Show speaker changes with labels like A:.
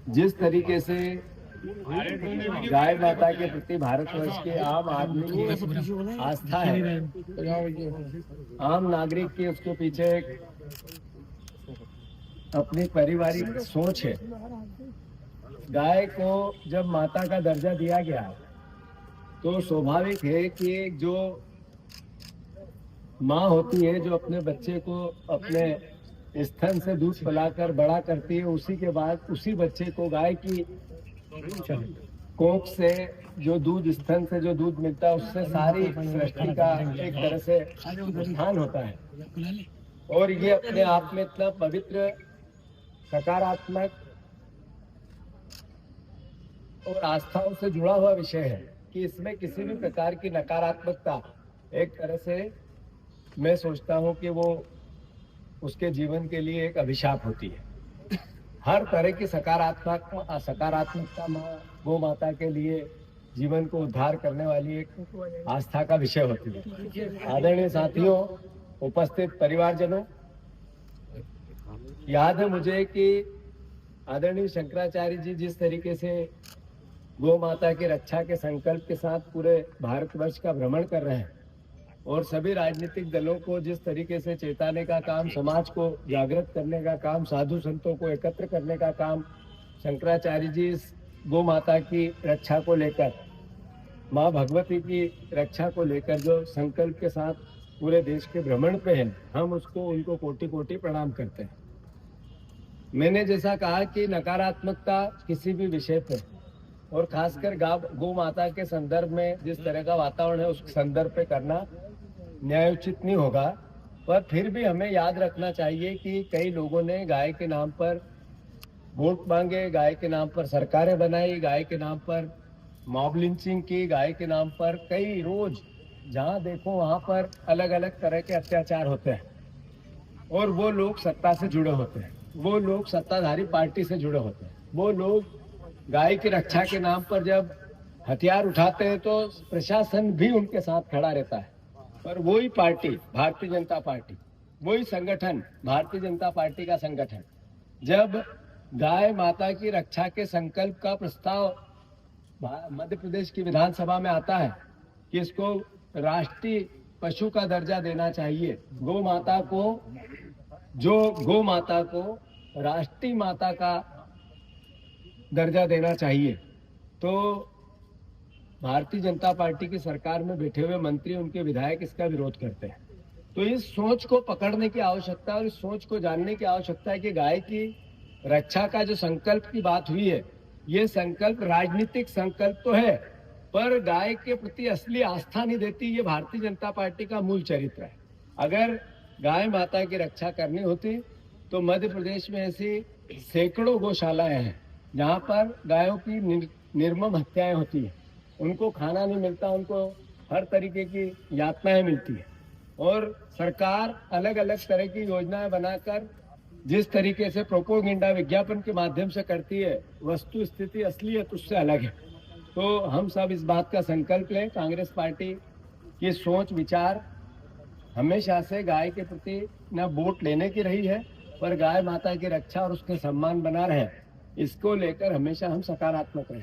A: जिस तरीके से गाय माता के प्रति भारतवर्ष के आम आदमी की आस्था है, आम नागरिक की उसके पीछे एक अपनी पारिवारिक सोच है। गाय को जब माता का दर्जा दिया गया तो स्वाभाविक है कि जो माँ होती है, जो अपने बच्चे को अपने स्तन से दूध पिलाकर बड़ा करती है, उसी के बाद उसी बच्चे को गाय की कोख से जो दूध, स्तन से जो दूध मिलता है, उससे सारी सृष्टि का एक तरह से उत्थान होता है। और ये अपने आप में इतना पवित्र, सकारात्मक और आस्थाओं से जुड़ा हुआ विषय है कि इसमें किसी भी प्रकार की नकारात्मकता, एक तरह से मैं सोचता हूं कि वो उसके जीवन के लिए एक अभिशाप होती है। हर तरह की सकारात्मकता माँ गौ माता के लिए जीवन को उद्धार करने वाली एक आस्था का विषय होती है। आदरणीय साथियों, उपस्थित परिवारजनों, याद है मुझे कि आदरणीय शंकराचार्य जी जिस तरीके से गौ माता की रक्षा के संकल्प के साथ पूरे भारतवर्ष का भ्रमण कर रहे हैं और सभी राजनीतिक दलों को जिस तरीके से चेताने का काम, समाज को जागृत करने का काम, साधु संतों को एकत्र करने का काम शंकराचार्य जी इस गौ माता की रक्षा को लेकर, माँ भगवती की रक्षा को लेकर जो संकल्प के साथ पूरे देश के भ्रमण पे हैं, हम उसको उनको कोटि कोटि प्रणाम करते हैं। मैंने जैसा कहा कि नकारात्मकता किसी भी विषय पर और खासकर गौ माता के संदर्भ में जिस तरह का वातावरण है उस संदर्भ पे करना न्यायोचित नहीं होगा, पर फिर भी हमें याद रखना चाहिए कि कई लोगों ने गाय के नाम पर वोट मांगे, गाय के नाम पर सरकारें बनाई, गाय के नाम पर मॉब लिंचिंग की, गाय के नाम पर कई रोज जहां देखो वहां पर अलग अलग तरह के अत्याचार होते हैं। और वो लोग सत्ता से जुड़े होते हैं, वो लोग सत्ताधारी पार्टी से जुड़े होते हैं, वो लोग गाय की रक्षा के नाम पर जब हथियार उठाते हैं तो प्रशासन भी उनके साथ खड़ा रहता है। पर वही पार्टी, भारतीय जनता पार्टी, वही संगठन, भारतीय जनता पार्टी का संगठन, जब गाय माता की रक्षा के संकल्प का प्रस्ताव मध्य प्रदेश की विधानसभा में आता है कि इसको राष्ट्रीय पशु का दर्जा देना चाहिए, गौ माता को राष्ट्रीय माता का दर्जा देना चाहिए, तो भारतीय जनता पार्टी की सरकार में बैठे हुए मंत्री, उनके विधायक इसका विरोध करते हैं। तो इस सोच को पकड़ने की आवश्यकता और इस सोच को जानने की आवश्यकता है कि गाय की रक्षा का जो संकल्प की बात हुई है, ये संकल्प राजनीतिक संकल्प तो है, पर गाय के प्रति असली आस्था नहीं देती। ये भारतीय जनता पार्टी का मूल चरित्र है। अगर गाय माता की रक्षा करनी होती तो मध्य प्रदेश में ऐसी सैकड़ों गौशालाएं हैं जहां पर गायों की निर्मम हत्याएं होती है, उनको खाना नहीं मिलता, उनको हर तरीके की यातनाएं मिलती है। और सरकार अलग अलग तरह की योजनाएं बनाकर जिस तरीके से प्रोपोगेंडा, विज्ञापन के माध्यम से करती है, वस्तु स्थिति असलियत उससे अलग है। तो हम सब इस बात का संकल्प लें, कांग्रेस पार्टी की सोच विचार हमेशा से गाय के प्रति न वोट लेने की रही है, पर गाय माता की रक्षा और उसके सम्मान बना रहे, इसको लेकर हमेशा हम सकारात्मक रहे।